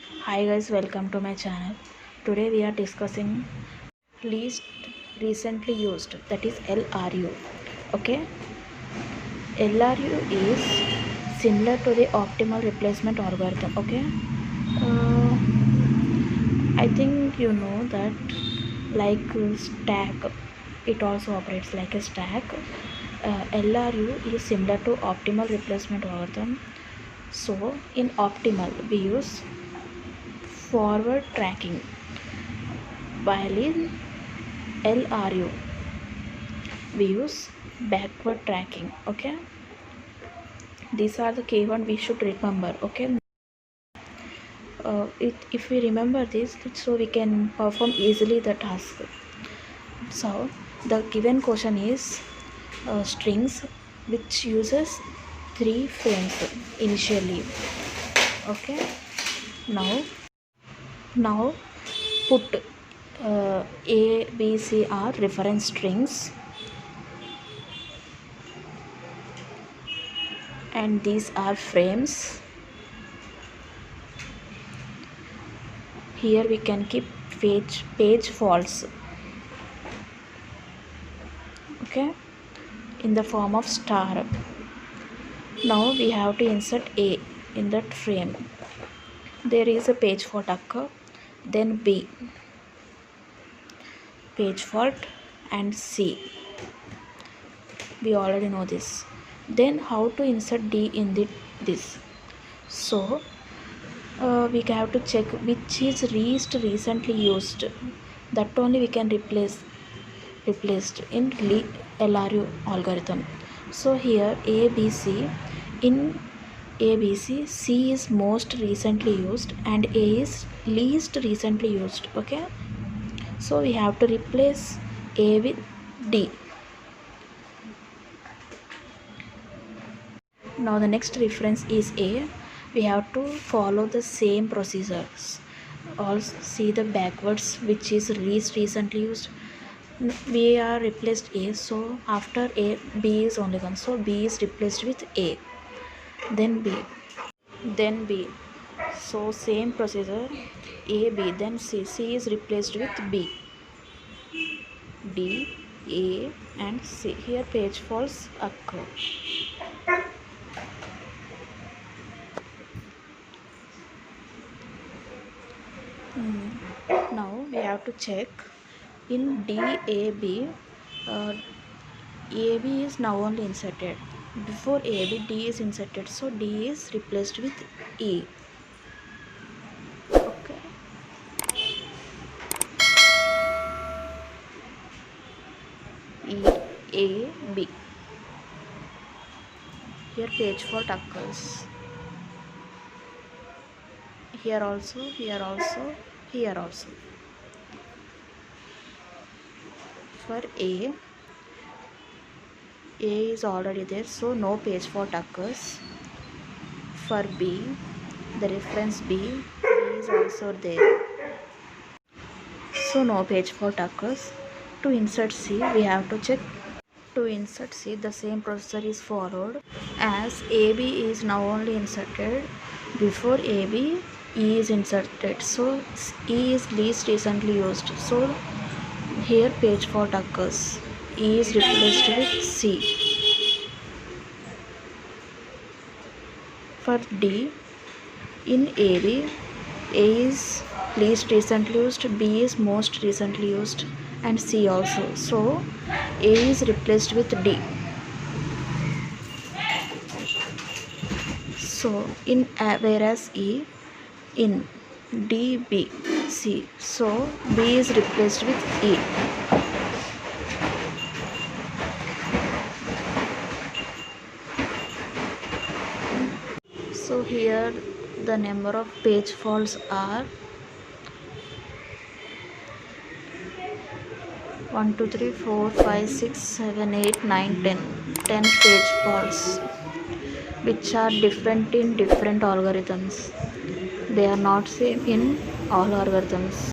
Hi guys, welcome to my channel. Today we are discussing least recently used, that is LRU. Okay, LRU is similar to the optimal replacement algorithm. Okay, uh, I think you know that like stack, it also operates like a stack. LRU is similar to optimal replacement algorithm. So in optimal we use forward tracking, while in LRU we use backward tracking. Okay, these are the keywords we should remember. Okay, if we remember this, so we can perform easily the task. So the given question is strings which uses 3 frames initially. Okay, now put A, B, C are reference strings, and these are frames. Here we can keep page false. Okay, in the form of star. Now we have to insert A in that frame. There is a page fault occur, then B, page fault, and C. We already know this. Then how to insert D in this? So we have to check which is least recently used. That only we can replaced in LRU algorithm. So here ABC, in ABC, C is most recently used and A is least recently used. Okay, so we have to replace A with D. Now the next reference is A. We have to follow the same procedures. Also see the backwards which is least recently used. We are replaced A, so after A, B is only one, so B is replaced with A, then B, then B. So same procedure, A, B, then C. C is replaced with B, D, A, and C. Here page faults occur. Now we have to check in DAB. AB is now only inserted. Before AB, D is inserted, so D is replaced with E. Okay. E, A, B. Here page fault occurs. Here also, here also, here also. For A is already there, so no page fault occurs. For B, the reference B is also there, so no page fault occurs. To insert C, we have to check. To insert C, the same procedure is followed, as AB is now only inserted. Before AB, E is inserted, so E is least recently used, so here page fault occurs. E is replaced with C. For D, in AB, A is least recently used, B is most recently used, and C also. So A is replaced with D. So in whereas E, in D, B, C. So B is replaced with E. So here the number of page faults are 1, 2, 3, 4, 5, 6, 7, 8, 9, 10. 10 page faults, which are different in different algorithms. They are not same in all algorithms.